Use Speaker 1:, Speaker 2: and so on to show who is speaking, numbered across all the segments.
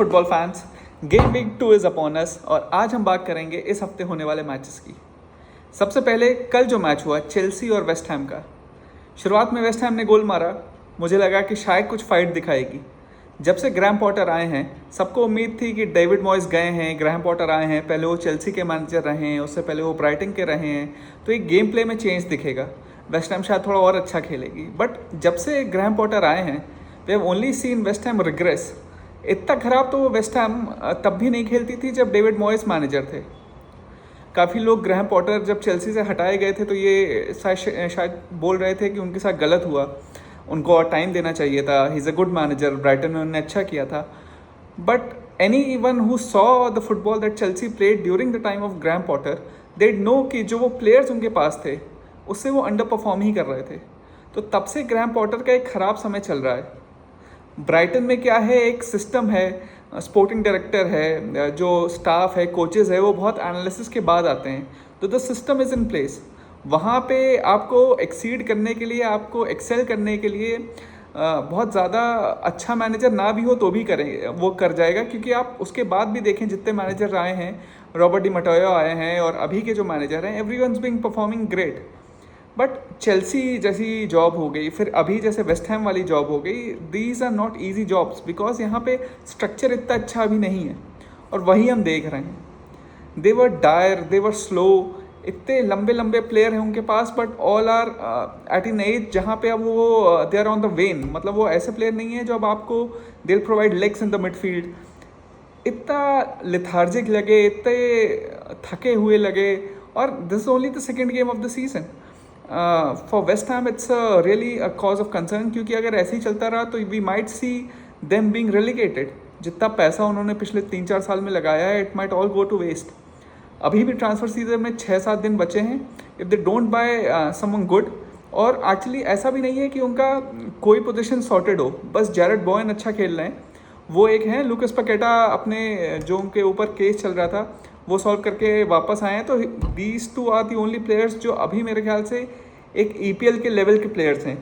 Speaker 1: Football fans, game week 2 is upon us और आज हम बात करेंगे इस हफ्ते होने वाले मैचेस की। सबसे पहले कल जो मैच हुआ चेल्सी और वेस्ट हैम का। शुरुआत में वेस्ट हैम ने गोल मारा, मुझे लगा कि शायद कुछ फाइट दिखाएगी। जब से ग्रैम पॉटर आए हैं सबको उम्मीद थी कि डेविड मॉयस गए हैं, ग्रैम पॉटर आए हैं, पहले वो चेल्सी के मैनेजर रहे हैं, उससे पहले वो ब्राइटन के रहे हैं, तो एक गेम प्ले में चेंज दिखेगा, वेस्ट हैम शायद थोड़ा और अच्छा खेलेगी। बट जब से ग्रैम पॉटर आए हैं we have only seen West Ham regress. इतना खराब तो वो वेस्ट हैम तब भी नहीं खेलती थी जब डेविड मॉयस मैनेजर थे। काफ़ी लोग ग्रैम पॉटर जब चेल्सी से हटाए गए थे तो ये शायद बोल रहे थे कि उनके साथ गलत हुआ, उनको और टाइम देना चाहिए था, he is a good manager, Brighton में उन्होंने अच्छा किया था। But anyone who saw the football that Chelsea played during the time of Graham Potter they know कि जो वो प्लेयर्स उनके पास थे उससे वो अंडर परफॉर्म ही कर रहे थे। तो तब से ग्रैम पॉटर का एक ख़राब समय चल रहा है। ब्राइटन में क्या है, एक सिस्टम है, स्पोर्टिंग डायरेक्टर है, जो स्टाफ है, कोचेज़ है, वो बहुत एनालिसिस के बाद आते हैं, तो the system is in place. वहाँ पे आपको एक्सीड करने के लिए, आपको एक्सेल करने के लिए बहुत ज़्यादा अच्छा मैनेजर ना भी हो तो भी करेंगे, वो कर जाएगा। क्योंकि आप उसके बाद भी देखें जितने मैनेजर आए हैं, रॉबर्ट डी मटोयो आए हैं और अभी के जो मैनेजर हैं, every one being performing great. But Chelsea जैसी जॉब हो गई, फिर अभी जैसे वेस्ट हैम वाली जॉब हो गई, these are not easy jobs because यहाँ पे स्ट्रक्चर इतना अच्छा अभी नहीं है। और वही हम देख रहे हैं, दे वर डायर, दे वर स्लो, इतने लंबे लंबे प्लेयर हैं उनके पास, but all are at in age जहाँ पे अब वो they are on the wane. मतलब वो ऐसे प्लेयर नहीं है जो अब आपको they will provide legs in the midfield. इतना लिथार्जिक लगे, इतने थके हुए लगे। और this only the second game of the season. For West Ham it's really a cause of concern, क्योंकि अगर ऐसे ही चलता रहा तो we might see them being relegated. जितना पैसा उन्होंने पिछले 3-4 साल में लगाया है, it might all go to waste. अभी भी ट्रांसफर सीजन में 6-7 दिन बचे हैं, if they don't buy someone good. और एक्चुअली ऐसा भी नहीं है कि उनका कोई पोजीशन सॉर्टेड हो, बस जैरेड बॉयन अच्छा खेल रहे हैं, वो एक हैं। लुकस पकेटा अपने जो उनके ऊपर केस चल रहा था वो सॉल्व करके वापस आए हैं। तो these two are the only players जो अभी मेरे ख्याल से एक ईपीएल के लेवल के प्लेयर्स हैं।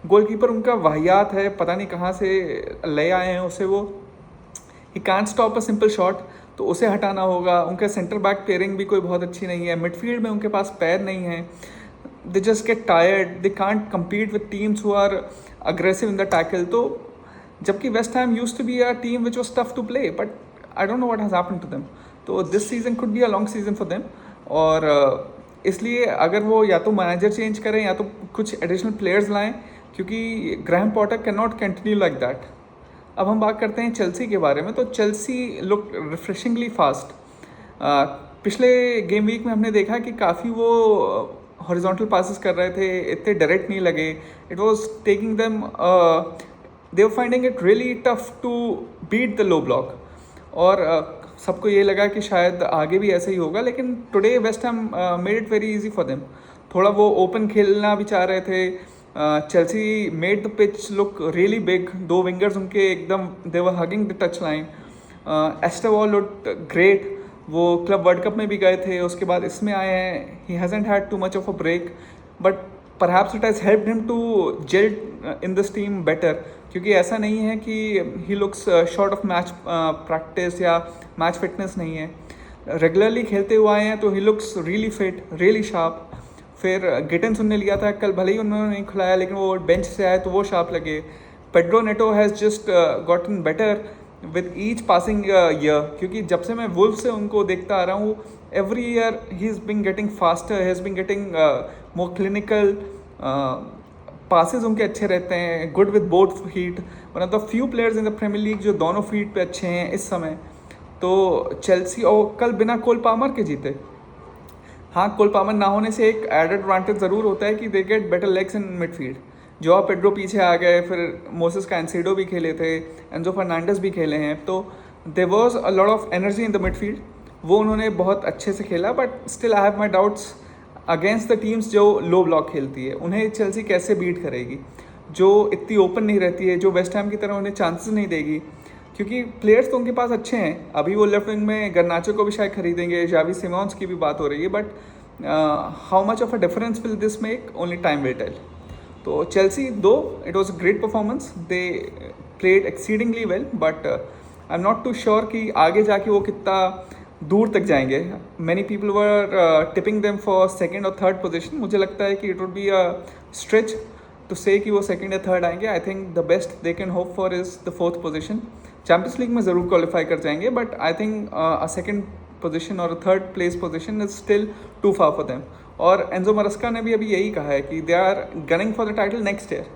Speaker 1: गोलकीपर उनका वाहियात है, पता नहीं कहाँ से ले आए हैं उसे, वो he can't stop a simple shot, तो उसे हटाना होगा। उनका सेंटर बैक पेयरिंग भी कोई बहुत अच्छी नहीं है, मिडफील्ड में उनके पास पैर नहीं है, they just get tired, they can't compete with teams who are aggressive in the tackle. तो जबकि West Ham used to be a team which was tough to play, but I don't know what has happened to them. तो this season could be a long season for them. और इसलिए अगर वो या तो manager change करें या तो कुछ एडिशनल प्लेयर्स लाएं, क्योंकि Graham Potter can not continue like that. अब हम बात करते हैं चेल्सी के बारे में। तो चेल्सी लुक रिफ्रेशिंगली फास्ट। पिछले गेम वीक में हमने देखा कि काफ़ी वो हॉरिजॉन्टल पासेस कर रहे थे, इतने डायरेक्ट नहीं लगे। It was taking them, they were finding it really tough to beat the low block. और सबको ये लगा कि शायद आगे भी ऐसे ही होगा, लेकिन today West Ham made it very easy for them. थोड़ा वो ओपन खेलना भी चाह रहे थे। Chelsea made the pitch look really big, दो विंगर्स उनके एकदम they were hugging the touch line. Estevao looked great, वो क्लब वर्ल्ड कप में भी गए थे, उसके बाद इसमें आए हैं। He hasn't had too much of a break, but perhaps it has helped him to jail in this team better. क्योंकि ऐसा नहीं है कि he looks short of match practice या मैच फिटनेस नहीं है, रेगुलरली खेलते हुए आए हैं, तो he looks really fit, really sharp. फिर गिटन्स उनने लिया था कल, भले ही उन्होंने नहीं खिलाया, लेकिन वो बेंच से आए तो वो शार्प लगे। Pedro Neto has just gotten better with each passing year, क्योंकि जब से मैं वुल्फ से उनको देखता आ रहा हूँ, every year he is been getting faster, he is been getting more clinical. Passes उनके अच्छे रहते हैं, good with both feet, one of the few players in the Premier League जो दोनों फीट पे अच्छे हैं इस समय। तो चेल्सी और कल बिना कोल पामर के जीते। हाँ, कोल पामर ना होने से एक एडेड एडवांटेज ज़रूर होता है कि they get better legs in midfield. जो पेड्रो पीछे आ गए, फिर मोसेस कैंसेडो भी खेले थे, एंजो फर्नांडिस भी खेले हैं, तो there was a lot of energy in the midfield. वो उन्होंने बहुत अच्छे से खेला। But still I have my doubts against the teams जो लो ब्लॉक खेलती है, उन्हें चेल्सी कैसे बीट करेगी, जो इतनी ओपन नहीं रहती है, जो वेस्ट हैम की तरह उन्हें चांसेस नहीं देगी। क्योंकि प्लेयर्स तो उनके पास अच्छे हैं, अभी वो लेफ्ट विंग में गर्नाचो को भी शायद खरीदेंगे, जावी सिमोन्स की भी बात हो रही है, but how much of a difference will this make, only time will tell. तो Chelsea, though it was a great performance, they played exceedingly well, but I am not too sure कि आगे जाके वो कितना दूर तक जाएंगे. Many people were tipping them for second और थर्ड पोजिशन. मुझे लगता है कि it would be a stretch to say कि वो सेकेंड या थर्ड आएंगे. आई think the best they can hope for is the fourth position. Champions League में ज़रूर क्वालिफाई कर जाएंगे, but I think a second position और third place position is still too far for them. और एंजो मरस्का ने भी अभी यही कहा है कि they are gunning for the title next year.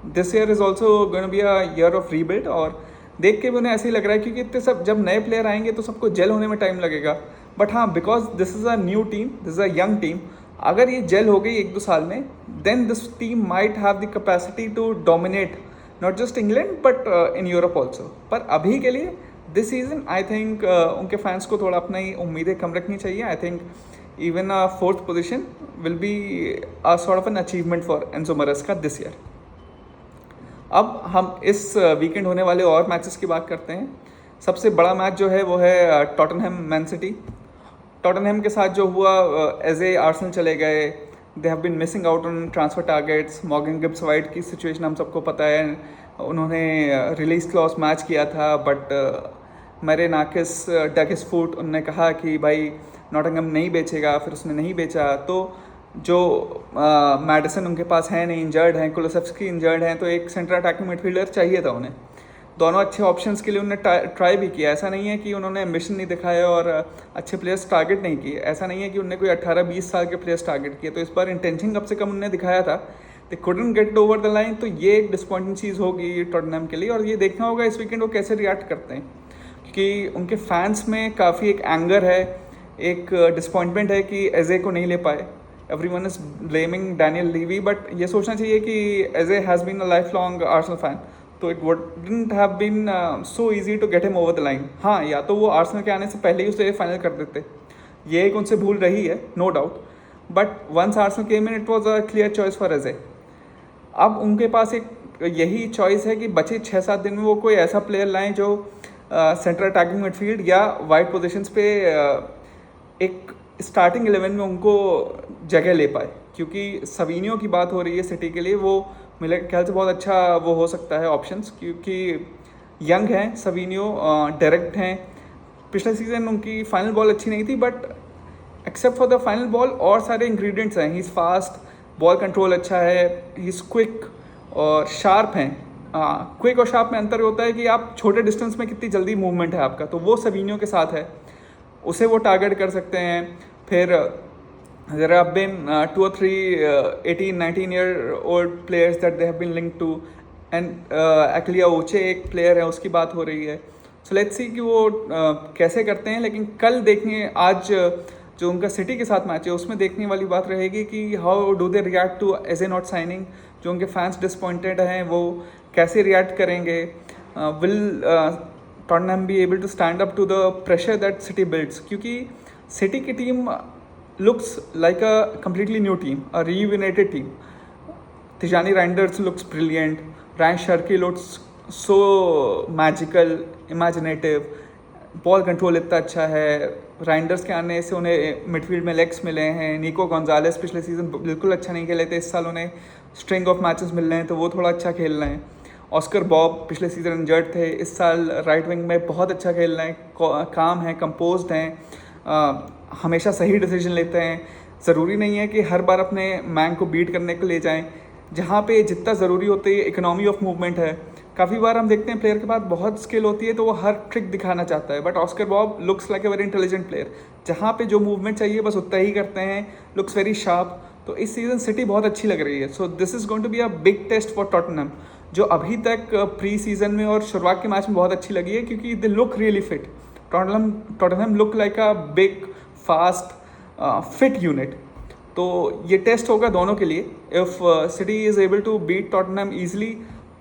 Speaker 1: This year is also going be a year of rebuild. और देख के भी उन्हें ऐसे ही लग रहा है क्योंकि इतने सब जब नए प्लेयर आएंगे तो सबको जेल होने में टाइम लगेगा. बट हाँ, because this is a new team, this is a young team, अगर ये जेल हो गई 1-2 साल में, then this team might have the capacity to dominate not just England but in Europe also. पर अभी के लिए दिस सीजन आई थिंक उनके फैंस को थोड़ा अपना ही उम्मीदें कम रखनी चाहिए. I think even a fourth position will be a sort of an achievement for Enzo Maresca this year. अब हम इस वीकेंड होने वाले और मैचेस की बात करते हैं. सबसे बड़ा मैच जो है वो है टॉटनहम मैन सिटी. टॉटनहम के साथ जो हुआ, एजे आर्सेनल चले गए. They have been missing out on transfer targets. Morgan Gibbs White की सिचुएशन हम सबको पता है. उन्होंने रिलीज क्लॉज मैच किया था, बट मेरे नाकिस डग हिज फुट. उन्होंने कहा कि भाई नॉटिंघम नहीं बेचेगा, फिर उसने नहीं बेचा. तो जो मैडिसन उनके पास है नहीं, इंजर्ड हैं, कुलुसेव्स्की इंजर्ड हैं, तो एक सेंटर अटैकिंग मिडफील्डर चाहिए था उन्हें. दोनों अच्छे ऑप्शंस के लिए उन्होंने ट्राई भी किया. ऐसा नहीं है कि उन्होंने एम्बिशन नहीं दिखाया और अच्छे प्लेयर्स टारगेट नहीं किए. ऐसा नहीं है कि उन्होंने कोई 18-20 साल के प्लेयर्स टारगेट किए. तो इस बार इंटेंशन कम से कम उन्होंने दिखाया था. They couldn't get over the line. तो ये एक डिसपॉइंटिंग चीज़ होगी टॉटनहम के लिए. और ये देखना होगा इस वीकेंड वो कैसे रिएक्ट करते हैं, क्योंकि उनके फैंस में काफ़ी एक एंगर है, एक डिसपॉइंटमेंट है कि एजे को नहीं ले पाए. Everyone is blaming Daniel Levy, but ये सोचना चाहिए कि Eze has been a life long Arsenal fan. तो it wouldn't have been so easy to get him over the line. हाँ, या तो वो आर्सेनल के आने से पहले ही उसे फाइनल कर देते. ये एक उनसे भूल रही है, no doubt. But once Arsenal came in, it was a clear choice for Eze. अब उनके पास एक यही चॉइस है कि बचे 6-7 दिन में वो कोई ऐसा प्लेयर लाएं जो सेंट्रल अटैकिंग मिडफील्ड या वाइड पोजीशंस पे एक स्टार्टिंग 11 में उनको जगह ले पाए. क्योंकि सवीनियो की बात हो रही है सिटी के लिए, वो मेरे ख्याल से बहुत अच्छा वो हो सकता है ऑप्शंस, क्योंकि यंग हैं सवीनियो, डायरेक्ट हैं. पिछले सीजन उनकी फाइनल बॉल अच्छी नहीं थी, but except for the final ball और सारे इंग्रेडिएंट्स हैं. He is fast, ball control अच्छा है, ही इज़ क्विक और शार्प हैं. क्विक और शार्प में अंतर होता है कि आप छोटे डिस्टेंस में कितनी जल्दी मूवमेंट है आपका, तो वो सवीनियो के साथ है. उसे वो टारगेट कर सकते हैं. फिर there have been 2 or 3 18-19-year-old players that they have been linked to, and Aklia Oche एक प्लेयर है, उसकी बात हो रही है. सो लेट्स सी कि वो कैसे करते हैं. लेकिन कल देखने, आज जो उनका सिटी के साथ मैच है उसमें देखने वाली बात रहेगी कि how do they react to Eze not signing. जो उनके फैंस डिसपॉइंटेड हैं वो कैसे रिएक्ट करेंगे. Will Tottenham be able to stand up to the pressure that City builds. क्योंकि सिटी की team looks like a completely new team, a rejuvenated team. Tijani Reinders looks brilliant. Ryan Sharkey looks so magical, imaginative. Ball control इतना अच्छा है. राइंडर्स के आने से उन्हें midfield में लेग्स मिले हैं. निको गोंजालेस पिछले सीजन बिल्कुल अच्छा नहीं खेले थे, इस साल उन्हें स्ट्रिंग ऑफ मैचेस मिल रहे हैं, तो वो थोड़ा अच्छा खेल रहे हैं. ऑस्कर बॉब पिछले सीजन इंजर्ड थे, इस साल राइट विंग में बहुत अच्छा खेल रहे हैं. काम है, कंपोज्ड हैं, हमेशा सही डिसीजन लेते हैं. ज़रूरी नहीं है कि हर बार अपने मैन को बीट करने के लिए जाएं. जहाँ पे जितना ज़रूरी होती है इकोनॉमी ऑफ मूवमेंट है. काफ़ी बार हम देखते हैं प्लेयर के पास बहुत स्किल होती है तो वो हर ट्रिक दिखाना चाहता है, but Oscar Bob looks like a very intelligent player. जहाँ पे जो मूवमेंट चाहिए बस उतना ही करते हैं. Looks very sharp. तो इस सीज़न सिटी बहुत अच्छी लग रही है. So this is going to be a big test for Tottenham, जो अभी तक प्री सीजन में और शुरुआत के मैच में बहुत अच्छी लगी है, क्योंकि they look really fit. Tottenham look like a big fast fit unit. तो ये टेस्ट होगा दोनों के लिए. If City is able to beat Tottenham easily,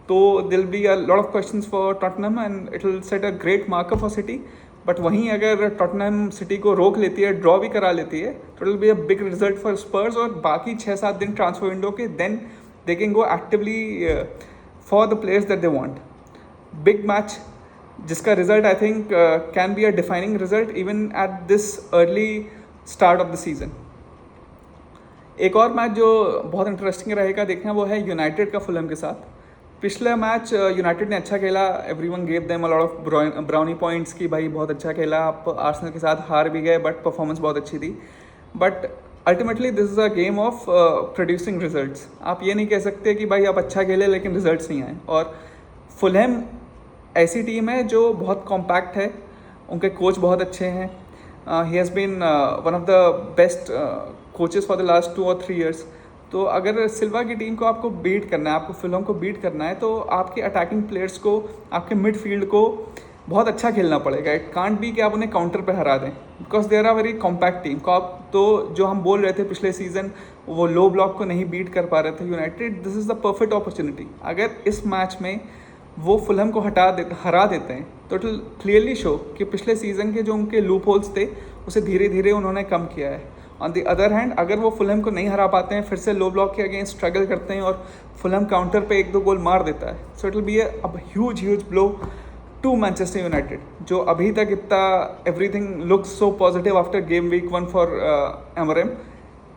Speaker 1: तो there'll be a lot of questions for Tottenham and it will set a great marker for City. But वहीं अगर Tottenham city को रोक लेती है, ड्रॉ भी करा लेती है, तो it will be a big result for Spurs. और बाकी 6-7 दिन ट्रांसफर विंडो के, then they can go actively for the players that they want. Big match जिसका result I think can be a defining result even at this early start of the season. एक और match जो बहुत interesting रहेगा देखना, वो है United का फुलहम के साथ. पिछला मैच यूनाइटेड ने अच्छा खेला, everyone gave them a lot of brownie points की भाई बहुत अच्छा खेला, आप आर्सेनल के साथ हार भी गए बट परफॉर्मेंस बहुत अच्छी थी। But ultimately this is a game of producing results. आप ये नहीं कह सकते कि भाई आप अच्छा खेले लेकिन रिजल्ट्स नहीं आए। और फुलहैम ऐसी टीम है जो बहुत कॉम्पैक्ट है, उनके कोच बहुत अच्छे हैं, he has been one of the best coaches for the last 2 और 3 ईयर्स। तो अगर सिल्वा की टीम को आपको बीट करना है, आपको फुलहैम को बीट करना है, तो आपके अटैकिंग प्लेयर्स को, आपके मिडफील्ड को बहुत अच्छा खेलना पड़ेगा। इट कांट बी कि आप उन्हें काउंटर पे हरा दें, because they are a very compact team. को आप तो जो हम बोल रहे थे पिछले सीजन वो लो ब्लॉक को नहीं बीट कर पा रहे थे United, this is the perfect opportunity. अगर इस मैच में वो फुलहैम को हरा देते हैं तो इट विल क्लियरली शो कि पिछले सीजन के जो उनके लूप होल्स थे उसे धीरे धीरे उन्होंने कम किया है। ऑन द अदर हैंड अगर वो फुलहैम को नहीं हरा पाते हैं, फिर से लो ब्लॉक के अगेंस्ट स्ट्रगल करते हैं और फुलहैम काउंटर पे 1-2 गोल मार देता है, so it will be a huge blow to Manchester United, जो अभी तक इतना everything looks so positive after game week 1 for Amorim.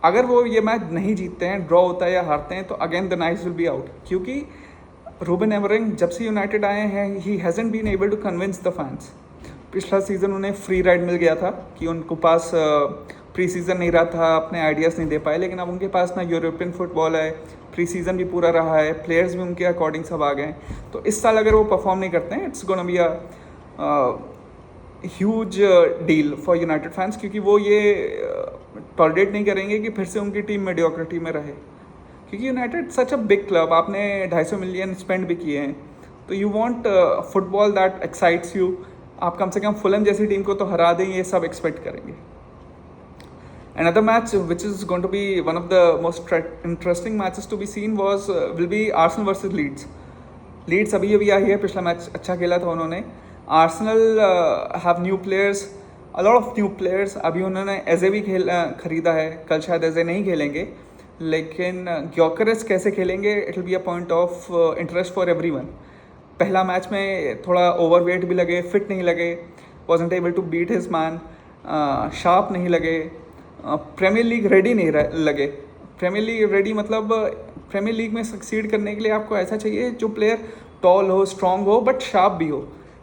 Speaker 1: अगर वो ये मैच नहीं जीतते हैं, ड्रॉ होता है या हारते हैं, तो again the knives will be out, क्योंकि रूबन एमरिंग जब से यूनाइटेड आए हैं he hasn't been able to convince the fans. पिछला सीज़न उन्हें फ्री राइड मिल गया था कि उनको पास प्री सीज़न नहीं रहा था, अपने आइडियाज़ नहीं दे पाए, लेकिन अब उनके पास ना यूरोपियन फुटबॉल है, प्री सीज़न भी पूरा रहा है, प्लेयर्स भी उनके अकॉर्डिंग सब आ गए। तो इस साल अगर वो परफॉर्म नहीं करते हैं, it's gonna be a huge deal for United fans, क्योंकि वो ये टॉलरेट नहीं करेंगे कि फिर से उनकी टीम मेडियोक्रिटी में रहे, क्योंकि United such a big club, आपने 250 मिलियन स्पेंड भी किए हैं, तो you want football that excites you. आप कम से कम फुलहैम जैसी टीम को तो हरा दें, ये सब एक्सपेक्ट करेंगे। Another match which is going to be one of the most interesting matches to be seen will be Arsenal versus Leeds. Leeds अभी आई है, पिछला मैच अच्छा खेला था उन्होंने। Arsenal have new players, a lot of new players। अभी उन्होंने एजे भी खरीदा है, कल शायद एजे नहीं खेलेंगे, लेकिन ग्योकरेस कैसे खेलेंगे, it will be a point of interest for everyone. पहला मैच में थोड़ा ओवरवेट भी लगे, फिट नहीं लगे, wasn't able to beat his man, sharp नहीं लगे, प्रीमियर लीग रेडी नहीं लगे। प्रीमियर लीग रेडी मतलब प्रीमियर लीग में सक्सीड करने के लिए आपको ऐसा चाहिए जो प्लेयर टॉल हो, स्ट्रॉन्ग हो, बट शार्प भी हो,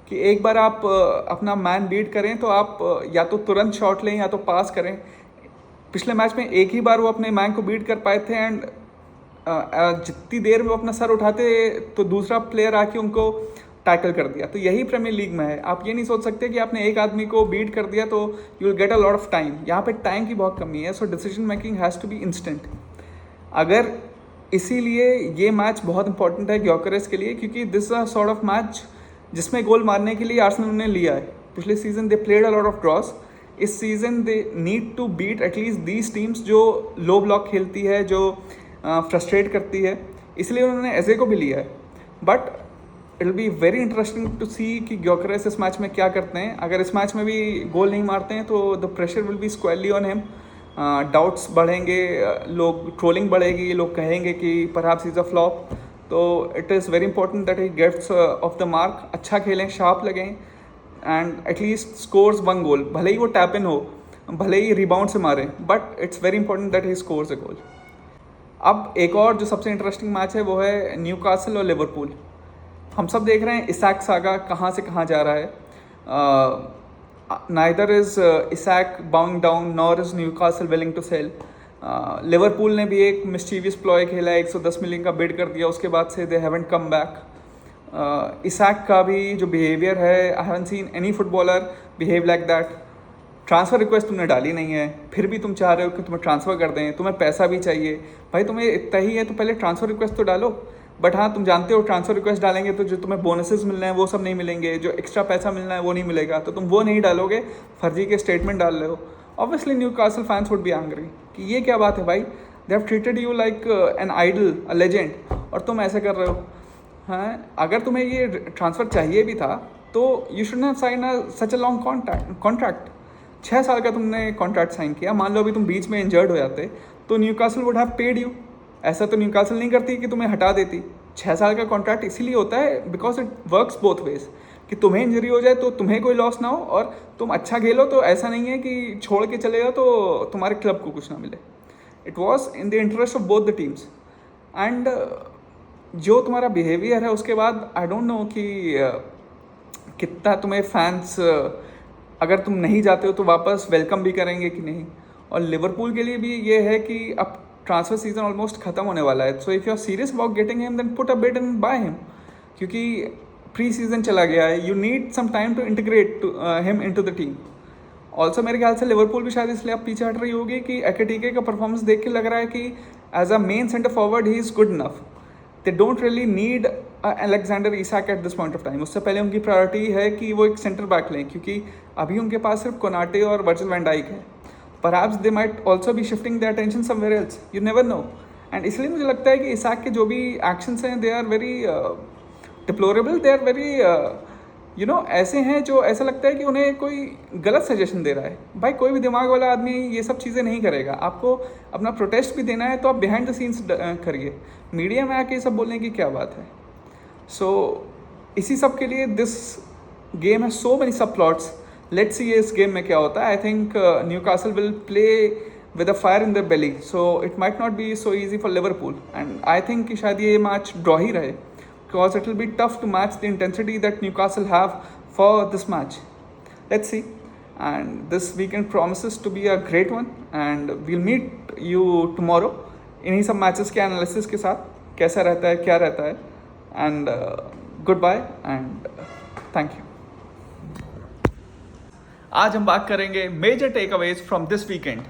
Speaker 1: कि एक बार आप अपना मैन बीट करें तो आप या तो तुरंत शॉट लें या तो पास करें। पिछले मैच में एक ही बार वो अपने मैन को बीट कर पाए थे, एंड जितनी देर में वो अपना सर उठाते तो दूसरा प्लेयर आके उनको टैकल कर दिया। तो यही प्रीमियर लीग में है, आप ये नहीं सोच सकते कि आपने एक आदमी को बीट कर दिया तो you will get a lot of time. यहाँ पे टाइम की बहुत कमी है, so decision making has to be instant. अगर इसीलिए ये मैच बहुत इंपॉर्टेंट है ग्योकरेस के लिए, क्योंकि this a sort of match जिसमें गोल मारने के लिए आर्सेनल ने लिया है। पिछले season they played a lot of draws, इस season they need to beat at least these teams जो लो ब्लॉक खेलती है, जो फ्रस्ट्रेट करती है, इसलिए उन्होंने एजे को भी लिया है। But it will be very interesting to see कि ग्योकरेस इस मैच में क्या करते हैं। अगर इस मैच में भी गोल नहीं मारते हैं तो the pressure will be squarely on him, doubts बढ़ेंगे, लोग ट्रोलिंग बढ़ेगी, लोग कहेंगे कि परहैप्स इज अ फ्लॉप। तो it is very important that he gets off the mark, अच्छा खेलें, शार्प लगें, एंड एटलीस्ट स्कोर्स 1 गोल, भले ही वो टैप इन हो, भले ही रिबाउंड से मारें, but it's very important that he scores a goal. अब एक और जो सबसे इंटरेस्टिंग मैच है वो है न्यूकासल और लिवरपूल। हम सब देख रहे हैं इसाक सागा कहाँ से कहाँ जा रहा है। Neither is Isak bowing down nor is Newcastle willing to sell. Liverpool ने भी एक मिस्चीवियस प्लॉय खेला, 110 मिलियन का बिड कर दिया, उसके बाद से they haven't come back. Isak का भी जो बिहेवियर है, I haven't seen any footballer behave like that. Transfer request तुमने डाली नहीं है, फिर भी तुम चाह रहे हो कि तुम्हें ट्रांसफ़र कर दें, तुम्हें पैसा भी चाहिए। भाई तुम्हें इतना ही है तो पहले ट्रांसफ़र रिक्वेस्ट तो डालो। बट हाँ, तुम जानते हो ट्रांसफ़र रिक्वेस्ट डालेंगे तो जो तुम्हें बोनसेस मिलना है वो सब नहीं मिलेंगे, जो एक्स्ट्रा पैसा मिलना है वो नहीं मिलेगा, तो तुम वो नहीं डालोगे, फर्जी के स्टेटमेंट डाल रहे हो। Obviously Newcastle fans would be angry कि ये क्या बात है भाई, they have treated you like an idol, a legend, और तुम ऐसे कर रहे हो। हाँ, अगर तुम्हें ये ट्रांसफ़र चाहिए भी था तो you should not sign such a long contract. 6 साल का तुमने कॉन्ट्रैक्ट साइन किया, मान लो अभी तुम बीच में इंजर्ड हो जाते तो Newcastle would have paid you. ऐसा तो न्यूकासल नहीं करती कि तुम्हें हटा देती। 6 साल का कॉन्ट्रैक्ट इसीलिए होता है because it works both ways, कि तुम्हें इंजरी हो जाए तो तुम्हें कोई लॉस ना हो, और तुम अच्छा खेलो तो ऐसा नहीं है कि छोड़ के चले जाओ तो तुम्हारे क्लब को कुछ ना मिले। It was in the interest of both the teams. And जो तुम्हारा बिहेवियर है उसके बाद आई डोंट नो कि कितना तुम्हें फैंस अगर तुम नहीं जाते हो तो वापस वेलकम भी करेंगे कि नहीं। और लिवरपूल के लिए भी ये है कि अब ट्रांसफर सीजन ऑलमोस्ट खत्म होने वाला है, so if you are serious about getting him then put a bid and buy him, क्योंकि प्री सीजन चला गया है, you need some time to integrate him into the team. Also मेरे ख्याल से लिवरपूल भी शायद इसलिए अब पीछे हट रही होगी कि एकेटीके का परफॉर्मेंस देख के लग रहा है कि as a main centre forward he is good enough, they don't really need Alexander Isak at this point of time. उससे पहले उनकी प्रायोरिटी है कि वो एक सेंटर बैक लें, क्योंकि अभी उनके पास सिर्फ कोनाटे और वर्जिल वैन डाइक है। Perhaps they might also be shifting the attention somewhere else, you never know. And इसलिए मुझे लगता है कि इसाक के जो भी एक्शंस हैं they are very deplorable, they are very you know ऐसे हैं जो ऐसा लगता है कि उन्हें कोई गलत सजेशन दे रहा है। भाई कोई भी दिमाग वाला आदमी ये सब चीज़ें नहीं करेगा। आपको अपना प्रोटेस्ट भी देना है तो आप बिहाइंड द सीन्स करिए, मीडिया में आके ये सब बोलने की क्या बात है। सो इसी सब के लिए दिस गेम है सो मेनी सब प्लॉट्स। लेट्स सी इस गेम में क्या होता है। I think Newcastle will play with a fire in the belly, so it might not be so easy for Liverpool and I think कि शायद ये मैच ड्रॉ ही रहे, because it will be tough to match the intensity that Newcastle have for this match. Let's see. And this weekend promises to be a great one. And we'll meet you tomorrow. इन्हीं सब matches के analysis के साथ कैसा रहता है, क्या रहता है। And goodbye and thank you. आज हम बात करेंगे major takeaways from this weekend.